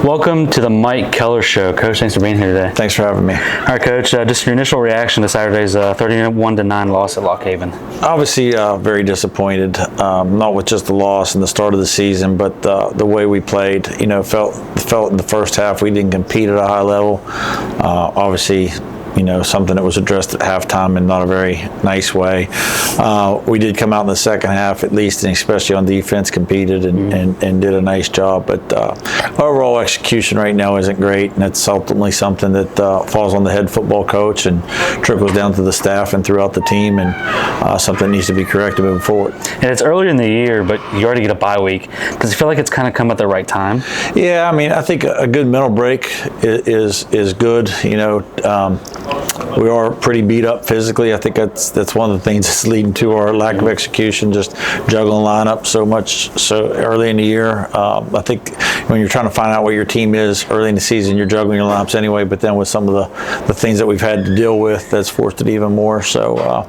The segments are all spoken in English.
Welcome to the Mike Kellar Show. Coach, thanks for being here today. Thanks for having me. All right, Coach, just your initial reaction to Saturday's 31-9 loss at Lock Haven. Obviously, very disappointed, not with just the loss and the start of the season, but the way we played. You know, felt in the first half we didn't compete at a high level. Obviously, you know, something that was addressed at halftime in not a very nice way. We did come out in the second half, at least, and especially on defense, competed and did a nice job. But overall execution right now isn't great, and it's ultimately something that falls on the head football coach and trickles down to the staff and throughout the team, and something needs to be corrected moving forward. And it's earlier in the year, but you already get a bye week. Does it feel like it's kind of come at the right time? Yeah, I mean, I think a good mental break is good. You know, we are pretty beat up physically. I think that's one of the things that's leading to our lack of execution, just juggling lineup so early in the year. I think when you're trying to find out what your team is early in the season, you're juggling your lineups anyway, but then with some of the things that we've had to deal with, that's forced it even more. So,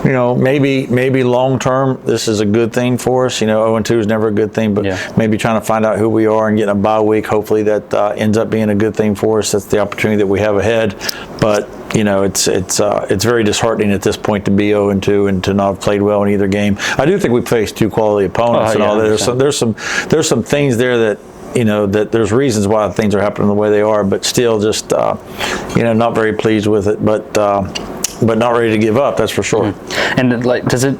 you know, maybe long term, this is a good thing for us. You know, 0-2 is never a good thing, but maybe trying to find out who we are and getting a bye week, hopefully that ends up being a good thing for us. That's the opportunity that we have ahead. But you know, it's very disheartening at this point to be 0-2 and to not have played well in either game. I do think we faced two quality opponents and all that. There's some things there that, you know, that there's reasons why things are happening the way they are, but still just you know, not very pleased with it, but not ready to give up, that's for sure. And like, does it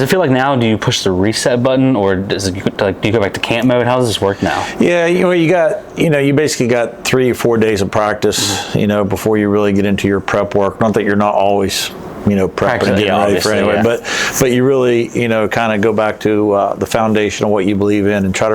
feel like now, do you push the reset button, or do you go back to camp mode? How does this work now? Yeah, you know, you basically got 3 or 4 days of practice, you know, before you really get into your prep work. Not that you're not always, you know, prepping and getting ready for anyway, but you really, you know, kind of go back to the foundation of what you believe in and try to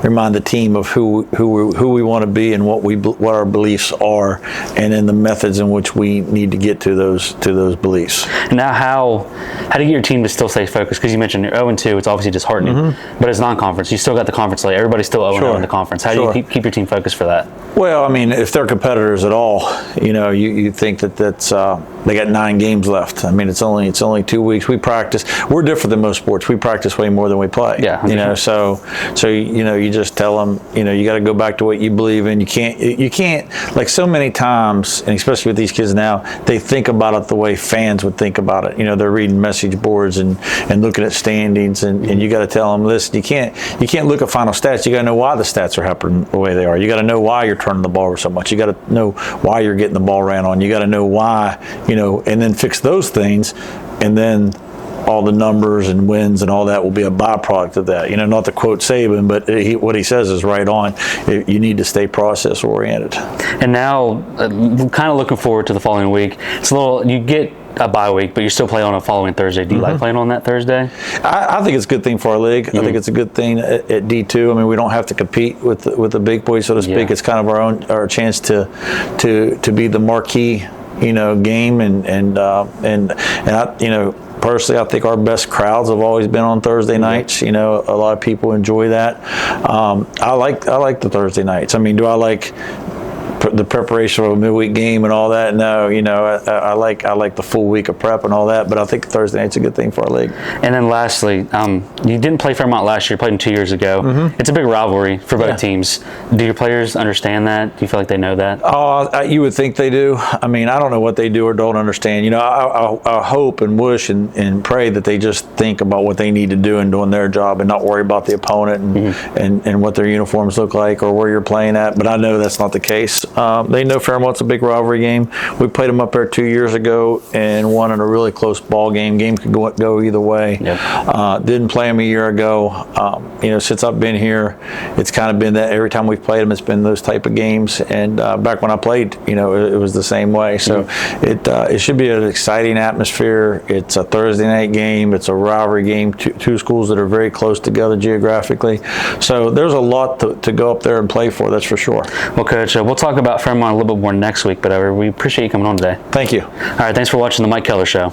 remind the team of who we want to be and what our beliefs are, and then the methods in which we need to get to those beliefs. And now, how do you get your team to still stay focused? Because you mentioned you're 0-2, it's obviously disheartening, but it's non-conference. You still got the conference lead. Everybody's still 0-0 in the conference. How do you keep your team focused for that? Well, I mean, if they're competitors at all, you know, you think that's they got 9 games left. I mean, it's only 2 weeks. We practice. We're different than most sports. We practice way more than we play. Yeah, you know. So you know, you just tell them, you know, you got to go back to what you believe in. You can't like so many times, and especially with these kids now, they think about it the way fans would think about it. You know, they're reading message boards and looking at standings, and you got to tell them, listen, you can't look at final stats. You got to know why the stats are happening the way they are. You got to know why you're turning the ball over so much. You got to know why you're getting the ball ran on. You got to know why, you know, and then fix those things, and then all the numbers and wins and all that will be a byproduct of that. You know, not to quote Saban, but what he says is right on. You need to stay process oriented. And now, kind of looking forward to the following week. It's you get a bye week, but you still play on a following Thursday. Do you like playing on that Thursday? I think it's a good thing for our league. I think it's a good thing at D2. I mean, we don't have to compete with the big boys, so to speak. It's kind of our chance to be the marquee, you know, game, and I, you know, personally, I think our best crowds have always been on Thursday nights. You know, a lot of people enjoy that. I like the Thursday nights. I mean, do I like the preparation of a midweek game and all that? No, you know, I like the full week of prep and all that, but I think Thursday night's a good thing for our league. And then lastly, you didn't play Fairmont last year, you played them 2 years ago. It's a big rivalry for both teams. Do your players understand that? Do you feel like they know that? You would think they do. I mean, I don't know what they do or don't understand. You know, I hope and wish and pray that they just think about what they need to do and doing their job and not worry about the opponent and what their uniforms look like or where you're playing at, but I know that's not the case. They know Fairmont's a big rivalry game. We played them up there 2 years ago and won in a really close ball game. Game could go either way. Didn't play them a year ago. You know, since I've been here, it's kind of been that every time we've played them, it's been those type of games. And back when I played, you know, it was the same way. So it should be an exciting atmosphere. It's a Thursday night game. It's a rivalry game. Two schools that are very close together geographically. So there's a lot to go up there and play for. That's for sure. Well, Coach, we'll talk about Fairmont a little bit more next week, but we appreciate you coming on today. Thank you. All right, thanks for watching the Mike Kellar Show.